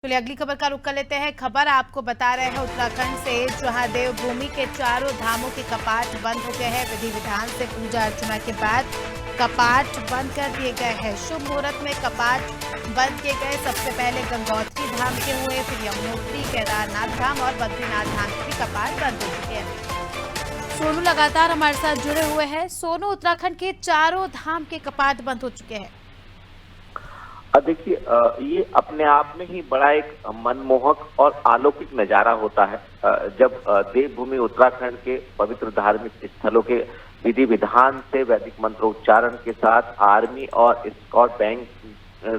चलिए अगली खबर का रुख कर लेते हैं। खबर आपको बता रहे हैं उत्तराखंड से, जहां देवभूमि के चारों धामों के कपाट बंद हो गए हैं। विधि विधान से पूजा अर्चना के बाद कपाट बंद कर दिए गए हैं। शुभ मुहूर्त में कपाट बंद किए गए। सबसे पहले गंगोत्री धाम के हुए, फिर यमुनोत्री, केदारनाथ धाम और बद्रीनाथ धाम के भी कपाट बंद हो चुके हैं। सोनू लगातार हमारे साथ जुड़े हुए हैं। सोनू, उत्तराखंड के चारों धाम के कपाट बंद हो चुके हैं। देखिए, ये अपने आप में ही बड़ा एक मनमोहक और अलौकिक नजारा होता है जब देवभूमि उत्तराखंड के पवित्र धार्मिक स्थलों के विधि विधान से वैदिक मंत्रोच्चारण के साथ आर्मी और स्कॉट बैंक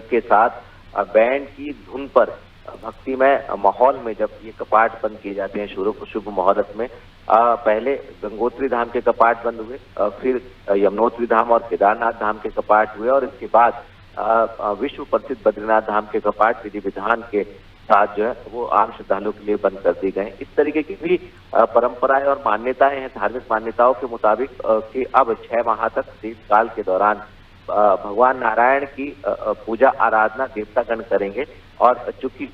के साथ बैंड की धुन पर भक्तिमय माहौल में जब ये कपाट बंद किए जाते हैं शुभ मुहूर्त में। पहले गंगोत्री धाम के कपाट बंद हुए, फिर यमुनोत्री धाम और केदारनाथ धाम के कपाट हुए और इसके बाद विश्व प्रसिद्ध बद्रीनाथ धाम के कपाट विधि विधान के साथ जो है वो आम श्रद्धालुओं के लिए बंद कर दिए गए। इस तरीके की भी परंपराएं और मान्यताएं हैं। धार्मिक मान्यताओं के मुताबिक कि अब 6 माह तक शीतकाल के दौरान भगवान नारायण की पूजा आराधना देवतागण करेंगे और चूंकि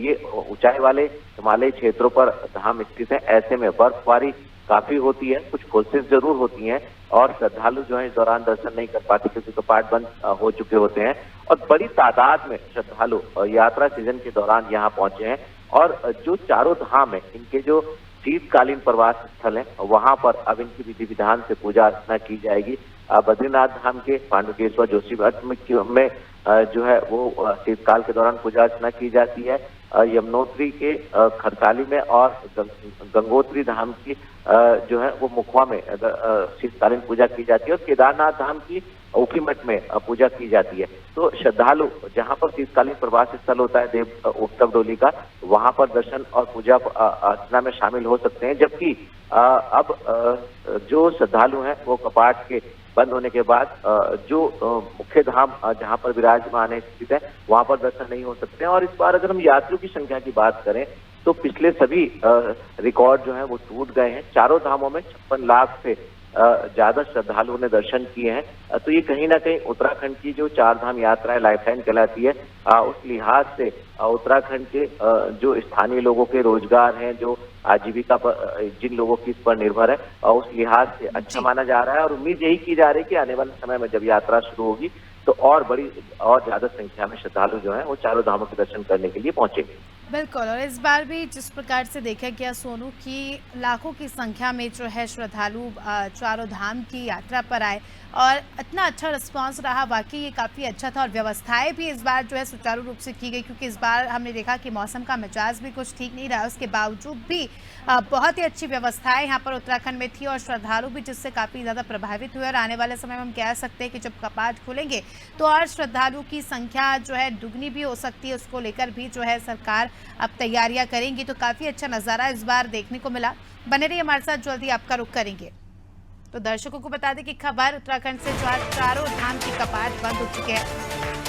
ये ऊंचाई वाले हिमालयी क्षेत्रों पर धाम स्थित है, ऐसे में बर्फबारी काफी होती है, कुछ फोर्सेस जरूर होती हैं और श्रद्धालु जो है इस दौरान दर्शन नहीं कर पाते क्योंकि कपाट बंद हो चुके होते हैं और बड़ी तादाद में श्रद्धालु यात्रा सीजन के दौरान यहाँ पहुंचे हैं। और जो चारों धाम है, इनके जो शीतकालीन प्रवास स्थल है, वहां पर अब इनकी विधि विधान से पूजा अर्चना की जाएगी। बद्रीनाथ धाम के पांडुकेश्वर जोशीमठ में जो है वो शीतकाल के दौरान पूजा अर्चना की जाती है। यमुनोत्री के खरसाली में और गंगोत्री धाम की जो है वो मुखवा में शीतकालीन पूजा की जाती है और केदारनाथ धाम की ऊखीमठ में पूजा की जाती है। तो श्रद्धालु जहां पर शीतकालीन प्रवास स्थल होता है देव उत्सव डोली का, वहां पर दर्शन और पूजा अर्चना में शामिल हो सकते हैं। जबकि अब जो श्रद्धालु हैं वो कपाट के बंद होने के बाद जो मुख्य धाम जहां पर विराजमान स्थित है वहां पर दर्शन नहीं हो सकते हैं। और इस बार अगर हम यात्रियों की संख्या की बात करें तो पिछले सभी रिकॉर्ड जो है वो टूट गए हैं। चारों धामों में 56 लाख से ज्यादा श्रद्धालुओं ने दर्शन किए हैं। तो ये कहीं ना कहीं उत्तराखंड की जो 4 धाम यात्रा है, लाइफलाइन कहलाती है, उस लिहाज से उत्तराखंड के जो स्थानीय लोगों के रोजगार हैं, जो आजीविका पर जिन लोगों की इस पर निर्भर है, उस लिहाज से अच्छा माना जा रहा है। और उम्मीद यही की जा रही है कि आने वाले समय में जब यात्रा शुरू होगी तो और ज्यादा संख्या में श्रद्धालु जो है वो चारों धामों के दर्शन करने के लिए पहुंचेंगे। बिल्कुल, और इस बार भी जिस प्रकार से देखा गया सोनू की लाखों की संख्या में जो है श्रद्धालु चारों धाम की यात्रा पर आए और इतना अच्छा रिस्पांस रहा, वाकई ये काफ़ी अच्छा था। और व्यवस्थाएं भी इस बार जो है सुचारू रूप से की गई, क्योंकि इस बार हमने देखा कि मौसम का मिजाज भी कुछ ठीक नहीं रहा, उसके बावजूद भी बहुत ही अच्छी व्यवस्थाएं यहाँ पर उत्तराखंड में थी और श्रद्धालु भी जिससे काफ़ी ज़्यादा प्रभावित हुए। और आने वाले समय में हम कह सकते हैं कि जब कपाट खुलेंगे तो और श्रद्धालु की संख्या जो है दुगनी भी हो सकती है, उसको लेकर भी जो है सरकार अब तैयारियां करेंगी। तो काफ़ी अच्छा नज़ारा इस बार देखने को मिला। बने रहिए हमारे साथ, जल्दी आपका रुख करेंगे। तो दर्शकों को बता दें कि खबर उत्तराखंड से चारों धाम के कपाट बंद हो चुके हैं।